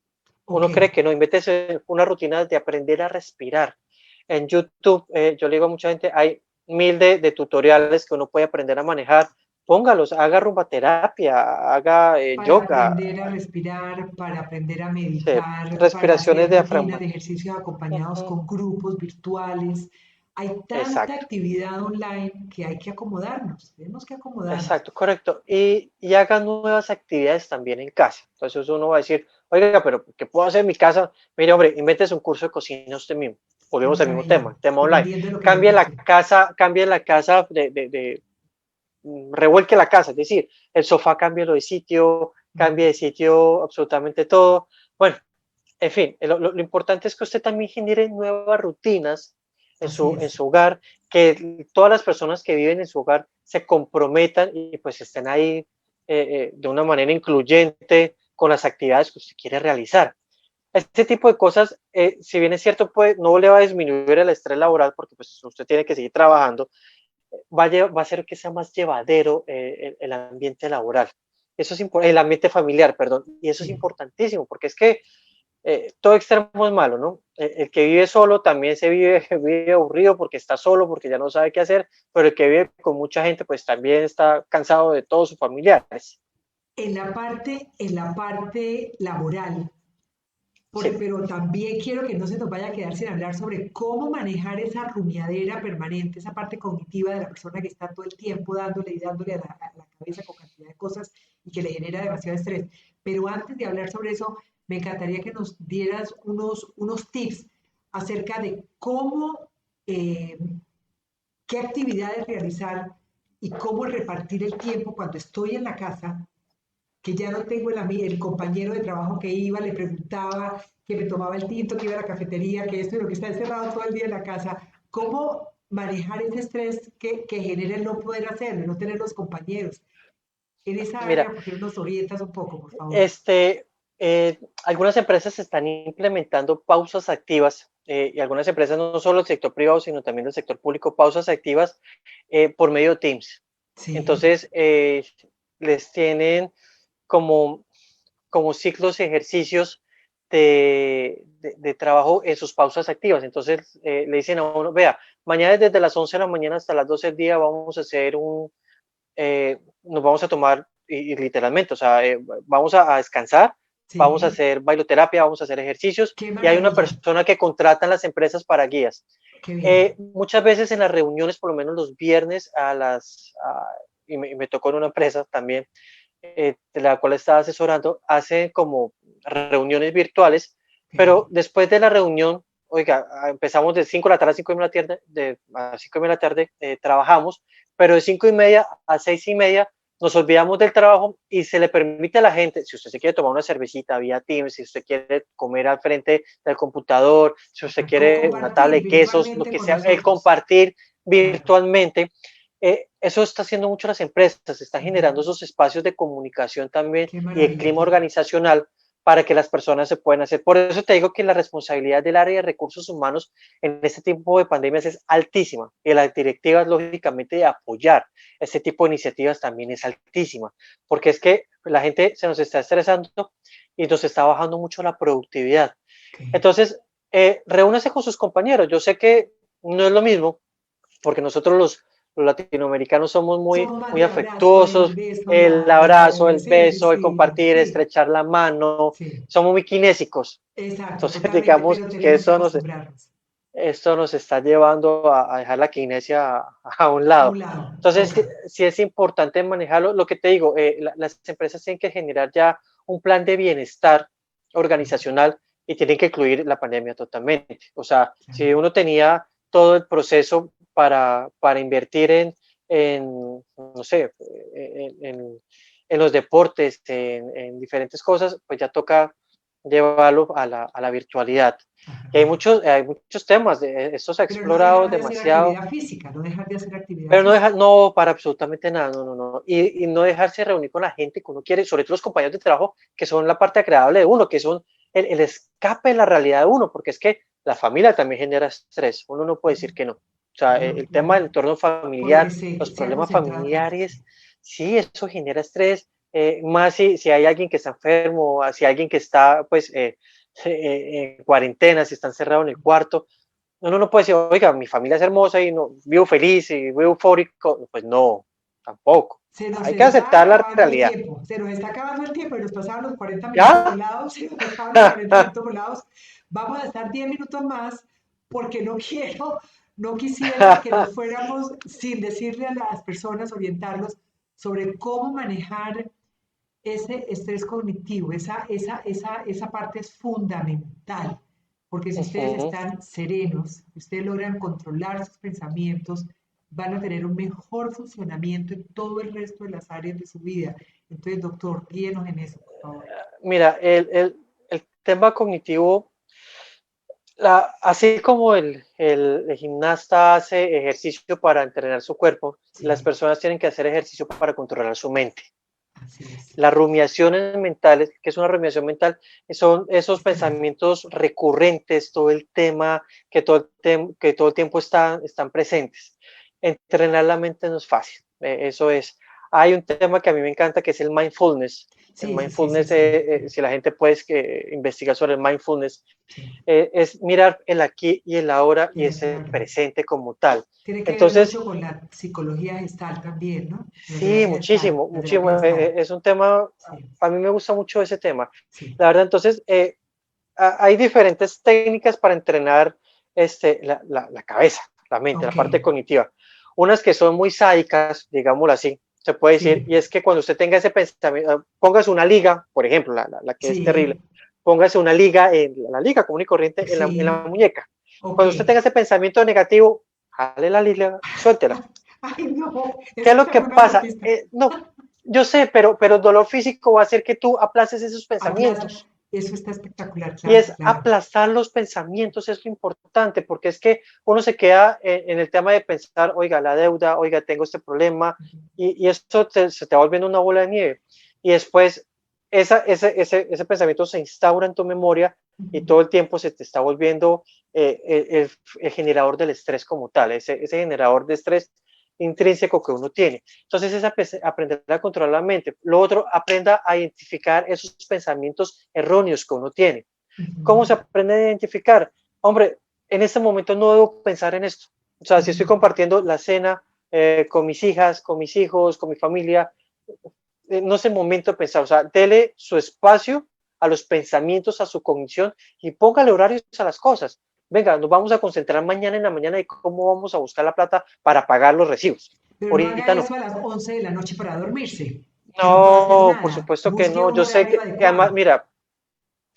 Ok. Uno cree que no, inventes una rutina de aprender a respirar. En YouTube, yo le digo a mucha gente, hay mil de tutoriales que uno puede aprender a manejar. Póngalos, haga rumbaterapia, haga Para yoga, aprender a respirar, para aprender a meditar, para hacer respiraciones rutinas de diafragmáticas. ejercicios acompañados Ujú, con grupos virtuales. Hay tanta exacto. actividad online que hay que acomodarnos, tenemos que acomodarnos. Exacto, correcto. Y hagan nuevas actividades también en casa. Entonces uno va a decir, oiga, pero ¿qué puedo hacer en mi casa? Mire, hombre, invéntese un curso de cocina usted mismo. Volvemos Vamos al a mismo ver, tema online. dependiendo de lo que le guste. Cambie la casa revuelque la casa, es decir, el sofá cámbielo de sitio, cambie de sitio absolutamente todo. Bueno, en fin, lo importante es que usted también genere nuevas rutinas Así en es. su hogar, que todas las personas que viven en su hogar se comprometan y pues estén ahí de una manera incluyente con las actividades que usted quiere realizar. Este tipo de cosas, si bien es cierto, pues, no le va a disminuir el estrés laboral porque pues, usted tiene que seguir trabajando, va a hacer que sea más llevadero el ambiente laboral. Eso es el ambiente familiar, perdón, y eso es Sí. importantísimo porque es que todo extremo es malo, ¿no? El que vive solo también vive aburrido porque está solo, porque ya no sabe qué hacer, pero el que vive con mucha gente, pues también está cansado de todos sus familiares. En la parte laboral, Sí, pero también quiero que no se nos vaya a quedar sin hablar sobre cómo manejar esa rumiadera permanente, esa parte cognitiva de la persona que está todo el tiempo dándole y dándole a la cabeza con cantidad de cosas y que le genera demasiado estrés. Pero antes de hablar sobre eso, me encantaría que nos dieras unos tips acerca de cómo, eh, qué actividades realizar y cómo repartir el tiempo cuando estoy en la casa, que ya no tengo el compañero de trabajo que iba, le preguntaba, que me tomaba el tinto, que iba a la cafetería, que esto y lo que está encerrado todo el día en la casa. ¿Cómo manejar ese estrés que genera el no poder hacerlo, no tener los compañeros? En esa mira, área, porque nos orientas un poco, por favor. este, algunas empresas están implementando pausas activas y algunas empresas, no solo del sector privado, sino también del sector público, pausas activas por medio de Teams. Sí, Entonces, les tienen como, como ciclos y ejercicios de trabajo en sus pausas activas. Entonces, le dicen a uno, vea, mañana desde las 11 de la mañana hasta las 12 del día vamos a hacer nos vamos a tomar, y literalmente, o sea, vamos a descansar, vamos a sí, hacer bailoterapia, vamos a hacer ejercicios, qué y hay una maravilla, persona que contratan las empresas para guías. qué bien. Muchas veces en las reuniones, por lo menos los viernes, y me tocó en una empresa también, de la cual estaba asesorando, hacen como reuniones virtuales, Okay. pero después de la reunión oiga, empezamos de 5 de la tarde a 5 de la tarde, a 5 de la tarde trabajamos, pero de 5:30 a 6:30 nos olvidamos del trabajo y se le permite a la gente, si usted se quiere tomar una cervecita vía Teams, si usted quiere comer al frente del computador, si usted quiere una tabla Compartir de quesos, lo virtualmente que con sea, el nosotros. compartir Claro. virtualmente, eso está haciendo mucho las empresas, está generando esos espacios de comunicación también Qué y de clima maravilla. organizacional para que las personas se puedan hacer. Por eso te digo que la responsabilidad del área de recursos humanos en este tipo de pandemias es altísima y la directiva, lógicamente, de apoyar este tipo de iniciativas también es altísima, porque es que la gente se nos está estresando y nos está bajando mucho la productividad. Okay. Entonces, reúnase con sus compañeros. Yo sé que no es lo mismo, porque nosotros los latinoamericanos somos muy, Somos más muy de abrazo, el afectuosos, beso, el abrazo, el sí, sí, beso, el sí, compartir, sí, estrechar la mano, sí. somos muy kinésicos. Exacto, Entonces, totalmente, digamos pero que tenemos que eso acostumbrarnos esto nos está llevando a dejar la kinesia a un a lado. un lado, Entonces, sí, total. sí es importante manejarlo. Lo que te digo, las empresas tienen que generar ya un plan de bienestar organizacional y tienen que incluir la pandemia totalmente. O sea, Claro. si uno tenía todo el proceso para invertir no sé, en los deportes, en diferentes cosas, pues ya toca llevarlo a la virtualidad. Y Ajá. hay muchos temas, esto se ha Pero no explorado dejar de hacer demasiado, actividad física, no dejar de hacer actividad pero no física. dejar, no para absolutamente nada, no, no, no. Y no dejarse reunir con la gente que uno quiere, sobre todo los compañeros de trabajo, que son la parte agradable de uno, que son el escape de la realidad de uno, porque es que la familia también genera estrés, uno no puede decir que no. O sea, No, el tema claro. del entorno Porque familiar, los se ha problemas concentrado tanto. familiares, sí, eso genera estrés, más si hay alguien que está enfermo, si hay alguien que está, pues, en cuarentena, si está encerrado en el cuarto, uno no puede decir, oiga, mi familia es hermosa y no, vivo feliz y vivo eufórico. Pues no, tampoco. Se nos Hay que está aceptar la acabando el realidad. tiempo, se nos está acabando el tiempo y nos pasaban los 40 minutos ¿Ya? volados, se nos acaban los 40 minutos volados. Vamos a estar 10 minutos más porque no quiero, no quisiera que nos fuéramos sin decirle a las personas, orientarlos sobre cómo manejar ese estrés cognitivo, esa parte es fundamental, porque si ustedes Ujú. están serenos, si ustedes logran controlar sus pensamientos, van a tener un mejor funcionamiento en todo el resto de las áreas de su vida. Entonces, doctor, guíenos en eso, por favor. Mira, el tema cognitivo, así como el gimnasta hace ejercicio para entrenar su cuerpo, las Sí, personas tienen que hacer ejercicio para controlar su mente. así es. Las rumiaciones mentales, ¿qué es una rumiación mental? Son esos Excelente. pensamientos recurrentes, todo el tema, que todo el tiempo están presentes. Entrenar la mente no es fácil, eso es. Hay un tema que a mí me encanta que es el mindfulness. El Sí, sí, sí, sí, mindfulness, sí, si la gente puede investigar sobre el mindfulness, sí. es mirar el aquí y el ahora Y y es el claro. presente como tal. Tiene que ver Entonces, mucho con la psicología gestal también, ¿no? sí, muchísimo, La muchísimo. terapia gestal. Es un tema, Sí, a mí me gusta mucho ese tema. sí. La verdad, entonces, hay diferentes técnicas para entrenar la cabeza, la mente, la Ok, parte cognitiva. Unas que son muy sádicas, digámoslo así, se puede decir, sí, y es que cuando usted tenga ese pensamiento, póngase una liga, por ejemplo, la que es sí, terrible, póngase una liga, la liga común y corriente en la sí, muñeca. ok. Cuando usted tenga ese pensamiento negativo, jale la liga, suéltela. Ay, no, ¿Qué es lo que espectacular esa pasa? pista. No, yo sé, pero el dolor físico va a hacer que tú aplaces esos Aplaza, pensamientos. eso está espectacular, Y claro, es claro. aplastar los pensamientos, es lo importante, porque es que uno se queda en el tema de pensar, oiga, la deuda, oiga, tengo este problema, y esto se te va volviendo una bola de nieve. Y después ese pensamiento se instaura en tu memoria y todo el tiempo se te está volviendo el generador del estrés como tal, ese generador de estrés intrínseco que uno tiene. Entonces es aprender a controlar la mente. Lo otro, aprenda a identificar esos pensamientos erróneos que uno tiene. ¿Cómo se aprende a identificar? Hombre, en este momento no debo pensar en esto. O sea, si estoy compartiendo la cena con mis hijas, con mis hijos, con mi familia, no es el momento de pensar. O sea, dele su espacio a los pensamientos, a su cognición y póngale horarios a las cosas. Venga, nos vamos a concentrar mañana en la mañana y cómo vamos a buscar la plata para pagar los recibos. Pero no haga Ahorita no. eso a las 11 de la noche para dormirse, que no puede hacer No, por nada. supuesto que Busque no. un Yo sé horario que además, adecuado. mira,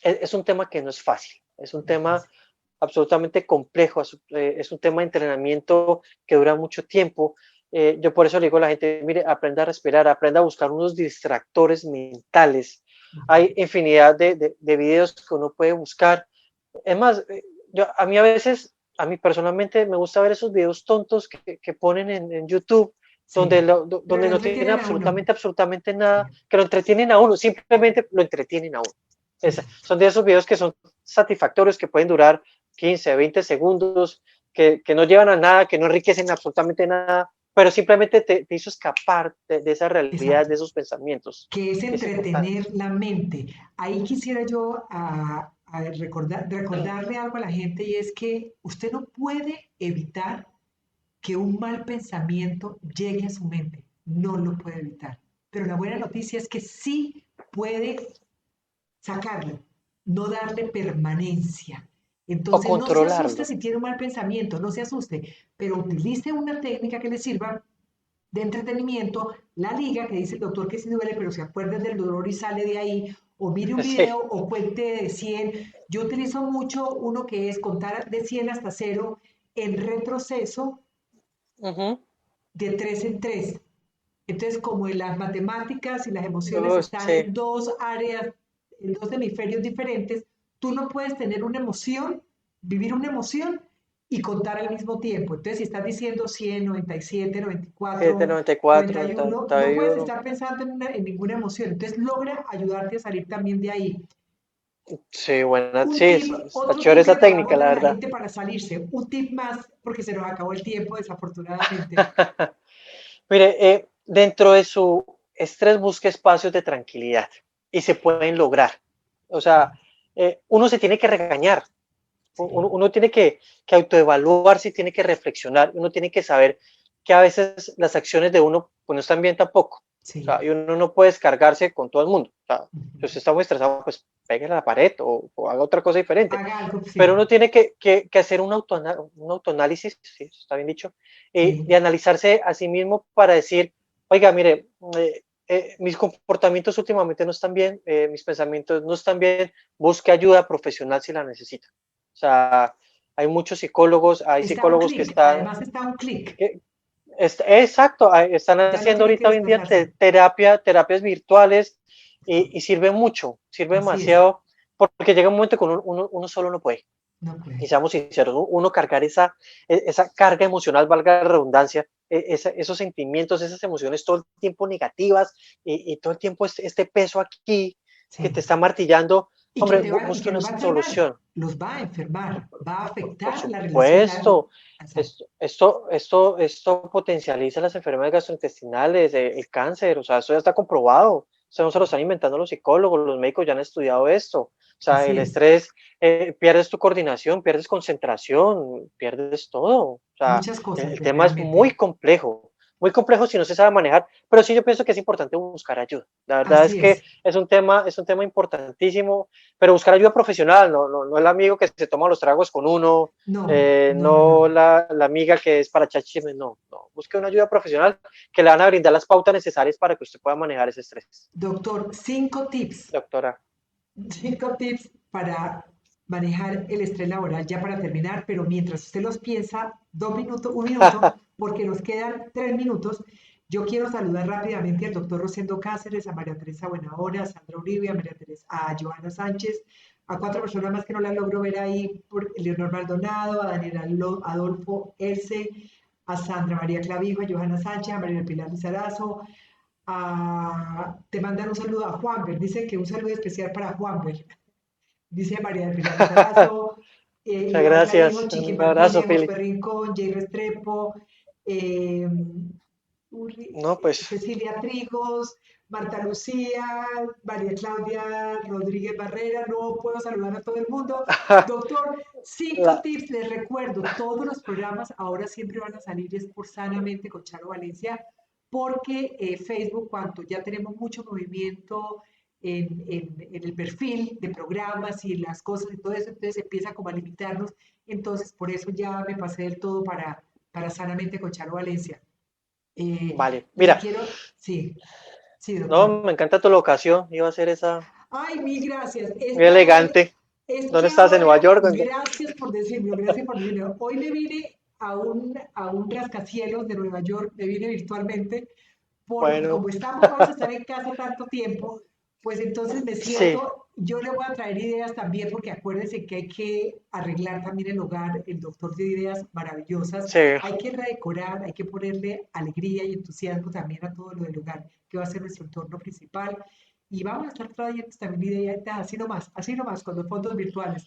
es un tema que no es fácil. Es un No es tema fácil. absolutamente complejo, es un tema de entrenamiento que dura mucho tiempo. Yo por eso le digo a la gente, mire, aprenda a respirar, aprenda a buscar unos distractores mentales. Hay infinidad de videos que uno puede buscar. Es más, a mí a veces, a mí personalmente me gusta ver esos videos tontos que ponen en YouTube, donde, Sí, pero donde lo no tienen entretienen a uno. absolutamente Sí, nada, que lo entretienen a uno, simplemente lo entretienen a uno. sí. Son de esos videos que son satisfactorios, que pueden durar 15, 20 segundos, que no llevan a nada, que no enriquecen absolutamente nada, pero simplemente te hizo escapar de esa realidad, Exacto. de esos pensamientos, Que es que es importante. entretener la mente. Ahí quisiera yo recordarle algo a la gente y es que usted no puede evitar que un mal pensamiento llegue a su mente. No lo puede evitar. Pero la buena noticia es que sí puede sacarlo, no darle permanencia. O Entonces no se asuste controlarlo. si tiene un mal pensamiento, no se asuste, pero utilice una técnica que le sirva de entretenimiento, la liga, que dice el doctor que sí duele, pero se acuerda del dolor y sale de ahí, o mire un Sí. video o cuente de 100. Yo utilizo mucho uno que es contar de 100 hasta cero en retroceso Ujú. de 3 en 3. Entonces, como en las matemáticas y las emociones están Sí. en dos áreas, en dos hemisferios diferentes, tú no puedes tener una emoción, vivir una emoción y contar al mismo tiempo. Entonces, si estás diciendo 100, 97, 94, 94, 91, no puedes 91. estar pensando en ninguna emoción. Entonces, logra ayudarte a salir también de ahí. Sí, buena, Un sí, tip, está otro chévere tip que esa le podamos técnica, la dar a la verdad. gente para salirse. Un tip más, porque se nos acabó el tiempo, desafortunadamente. Mire, dentro de su estrés busque espacios de tranquilidad y se pueden lograr. O sea, uno se tiene que regañar, Sí, uno tiene que autoevaluarse y tiene que reflexionar, uno tiene que saber que a veces las acciones de uno pues, no están bien tampoco. O sea, sí. y uno no puede descargarse con todo el mundo. O sea, si Ujú. usted está muy estresado, pues pégale a la pared o haga otra cosa diferente. Haga algo, Pero sí, uno tiene que hacer un autoanálisis, sí, eso está bien dicho, sí. de analizarse a sí mismo para decir, oiga, mire, mis comportamientos últimamente no están bien, mis pensamientos no están bien, busque ayuda profesional si la necesita. O sea, hay muchos psicólogos, hay Está a un psicólogos que clic, están, además está a un clic, que, exacto, están ya no haciendo tiene que ahorita hoy en día desplazarse. terapias virtuales y sirve mucho, sirve Así es, demasiado, porque llega un momento que uno solo no puede. no Y puede. seamos sinceros, uno cargar esa carga emocional, valga la redundancia, esos sentimientos, esas emociones todo el tiempo negativas y todo el tiempo este peso aquí que te Sí. está martillando, Y que, hombre, y busque que una los va a enfermar, solución. los va a enfermar, va a Por afectar la relación. supuesto, Exacto. esto potencializa las enfermedades gastrointestinales, el cáncer, o sea, eso ya está comprobado. Eso no se lo están inventando los psicólogos, los médicos ya han estudiado esto. O sea, Así el es. estrés, pierdes tu coordinación, pierdes concentración, pierdes todo. O sea, Muchas el, cosas el tema es realmente. muy complejo si no se sabe manejar, pero sí yo pienso que es importante buscar ayuda. La verdad es Así que es. es un tema importantísimo, pero buscar ayuda profesional, no el amigo que se toma los tragos con uno, No, no, no, no no. la amiga que es para chachisme, no, busque una ayuda profesional que le van a brindar las pautas necesarias para que usted pueda manejar ese estrés. Doctor, 5 tips, Doctora. 5 tips para manejar el estrés laboral, ya para terminar, pero mientras usted los piensa, 2 minutos, 1 minuto, porque nos quedan 3 minutos. Yo quiero saludar rápidamente al doctor Rosendo Cáceres, a María Teresa Buenahora, a Sandra Uribe, a María Teresa, a Joana Sánchez, a 4 personas más que no las logro ver ahí, por Leonor Maldonado, a Daniel Adolfo Erce, a Sandra María Clavijo, a Johanna Sánchez, a María Pilar Lizarazo, te mandan un saludo a Juanber, dice que un saludo especial para Juanber, dice María del Pilar Lizarazo, Muchas Iván Clavijo, gracias. Chiqui Un abrazo, Martínez, José Philip. Rincón, Jay Restrepo, eh, No, pues, Cecilia Trigos, Marta Lucía, María Claudia Rodríguez Barrera, no puedo saludar a todo el mundo. Doctor, cinco la, tips, les recuerdo, todos los programas ahora siempre van a salir es por Sanamente con Charo Valencia, porque Facebook, cuando ya tenemos mucho movimiento en el perfil de programas y las cosas y todo eso, entonces empieza como a limitarnos, entonces por eso ya me pasé del todo para Sanamente con Charo Valencia. vale. Le Mira, quiero, sí, sí, no, doctor. me encanta tu locación. Iba a ser esa Ay, mil gracias. muy Esta es, elegante. Es ¿Dónde que estás? ¿En Nueva ahora, York? gracias por decirlo, gracias por decirlo. Hoy me vine a un rascacielos de Nueva York, me vine virtualmente, porque Bueno, como vamos a estar en casa tanto tiempo, pues entonces me sí, siento, yo le voy a traer ideas también, porque acuérdense que hay que arreglar también el hogar, el doctor de ideas maravillosas, sí. hay que redecorar, hay que ponerle alegría y entusiasmo también a todo lo del hogar, que va a ser nuestro entorno principal. Y vamos a estar trayendo también ideas así nomás, con los fondos virtuales.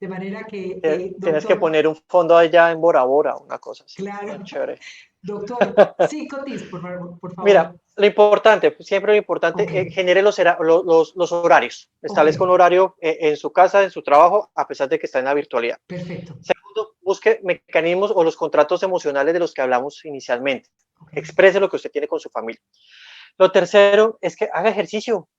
De manera que, Tienes que doctor, poner un fondo allá en Bora Bora, una cosa así. claro, Muy chévere. doctor, 5 tips, por Mira, favor. lo importante, siempre lo importante, Ok, genere los horarios. ok, Establezca un horario en su casa, en su trabajo, a pesar de que está en la virtualidad. perfecto. Segundo, busque mecanismos o los contratos emocionales de los que hablamos inicialmente. Ok, Exprese lo que usted tiene con su familia. Lo tercero es que haga ejercicio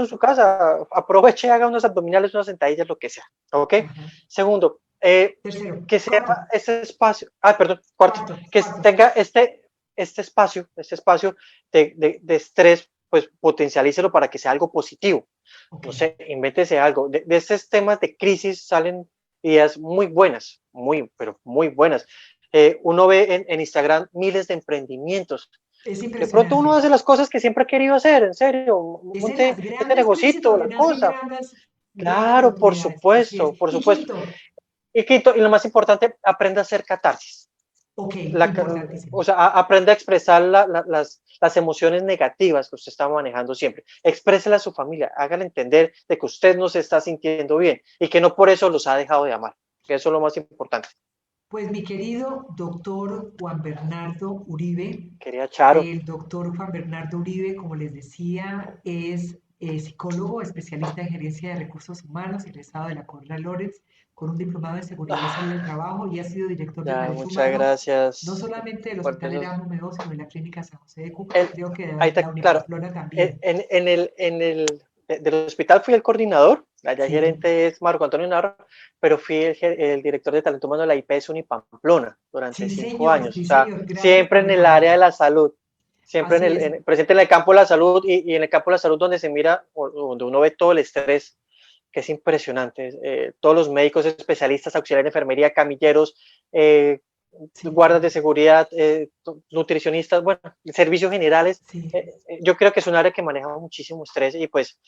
en su casa, aproveche, haga unos abdominales, unas sentadillas, lo que sea, ¿ok? ajá. Segundo, Tercero, que sea cuarto, este espacio, perdón, cuarto, que cuarto. tenga este espacio de estrés, pues potencialícelo para que sea algo positivo. Ok, No sé, invéntese algo. De estos temas de crisis salen ideas muy buenas, pero muy buenas. Uno ve en Instagram miles de emprendimientos. es De pronto uno impresionante. hace las cosas que siempre ha querido hacer, en serio, Es en monte las este grandes crisis negocito, donde la nacen cosa. grandes Claro, por oportunidades. Así es. supuesto, por Y supuesto. quinto, Y quinto, y lo más importante, aprenda a hacer catarsis. ok, La, importantísimo. o sea, aprenda a expresar las emociones negativas que usted está manejando siempre. Exprésela a su familia, hágale entender de que usted no se está sintiendo bien y que no por eso los ha dejado de amar. Que eso es lo más importante. Pues mi querido doctor Juan Bernardo Uribe, Quería Charo. el doctor Juan Bernardo Uribe, como les decía, es psicólogo, especialista en gerencia de recursos humanos, egresado de la Correa Lorenz, con un diplomado en seguridad y salud del Ah, trabajo y ha sido director de ya, derecho muchas humano, no gracias solamente del por Hospital eso. Erasmo, sino de la Clínica San José de Cúcuta y El, creo que ahí de está, la claro. Unipamplona En, también. en, del hospital fui el coordinador, allá el Sí, gerente es Marco Antonio Navarro, pero fui el director de talento humano de la IPS Unipamplona durante cinco sí años. O sea, señor, gracias siempre por en el área de recordarlo. la salud, siempre Así es, presente en el campo de la salud y en el campo de la salud donde se mira, donde uno ve todo el estrés, que es impresionante. Todos los médicos especialistas, auxiliares de enfermería, camilleros, eh, sí, guardas de seguridad, nutricionistas, bueno, servicios generales. sí, Yo creo que es un área que maneja muchísimo estrés y pues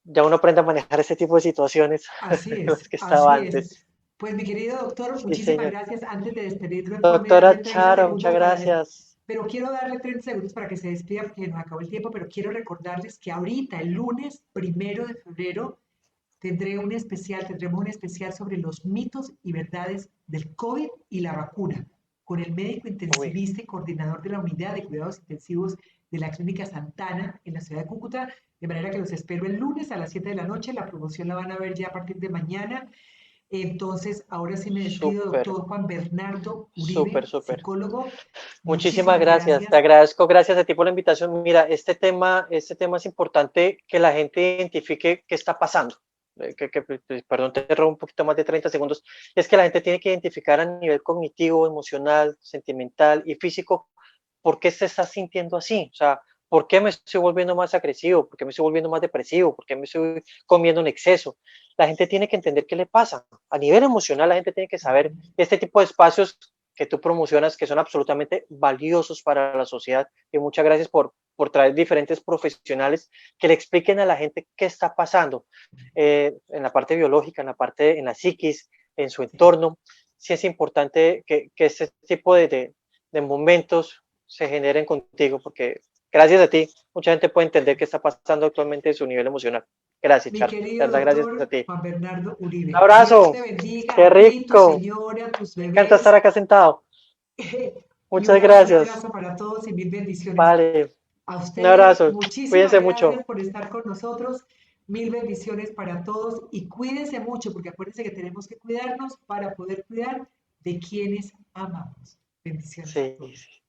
ya uno aprende a manejar ese tipo de situaciones, así no es, es que estaba así es. antes. Pues mi querido doctor, Sí, muchísimas señor. gracias. Antes de despedirlo en forma, Doctora darle 30 Charo, muchas segundos para gracias. pero quiero darle 30 segundos para que se despida porque nos acabó el tiempo, pero quiero recordarles que ahorita, el lunes 1 de febrero, tendremos un especial sobre los mitos y verdades del COVID y la vacuna, con el médico Uy, intensivista y coordinador de la unidad de cuidados intensivos de la Clínica Santana en la ciudad de Cúcuta, de manera que los espero el lunes a las 7 de la noche, la promoción la van a ver ya a partir de mañana. Entonces, ahora sí me despido, súper, doctor Juan Bernardo súper, Uribe, súper. psicólogo. Muchísimas Muchísimas gracias. Te gracias. agradezco, gracias a ti por la invitación. Mira, este tema es importante que la gente identifique qué está pasando. Perdón, te robo un poquito más de 30 segundos. Es que la gente tiene que identificar a nivel cognitivo, emocional, sentimental y físico por qué se está sintiendo así. O sea, ¿por qué me estoy volviendo más agresivo? ¿Por qué me estoy volviendo más depresivo? ¿Por qué me estoy comiendo en exceso? La gente tiene que entender qué le pasa. A nivel emocional, la gente tiene que saber este tipo de espacios que tú promocionas que son absolutamente valiosos para la sociedad. Y muchas gracias por traer diferentes profesionales que le expliquen a la gente qué está pasando en la parte biológica, en la psiquis, en su Sí. entorno. Sí es importante que este tipo de momentos se generen contigo, porque gracias a ti, mucha gente puede entender qué está pasando actualmente en su nivel emocional. Gracias, Mi Charo. De querido verdad, gracias a doctor ti. Juan Bernardo Un Uribe, Dios abrazo. te bendiga Qué a ti, tu rico. señora, tus Me encanta estar bebés, acá sentado. y Muchas un gracias. abrazo para todos y mil bendiciones. Vale. A Un ustedes, abrazo. muchísimas Cuídense mucho. gracias por estar con nosotros. Mil bendiciones para todos y cuídense mucho, porque acuérdense que tenemos que cuidarnos para poder cuidar de quienes amamos. Bendiciones a Sí, todos. sí.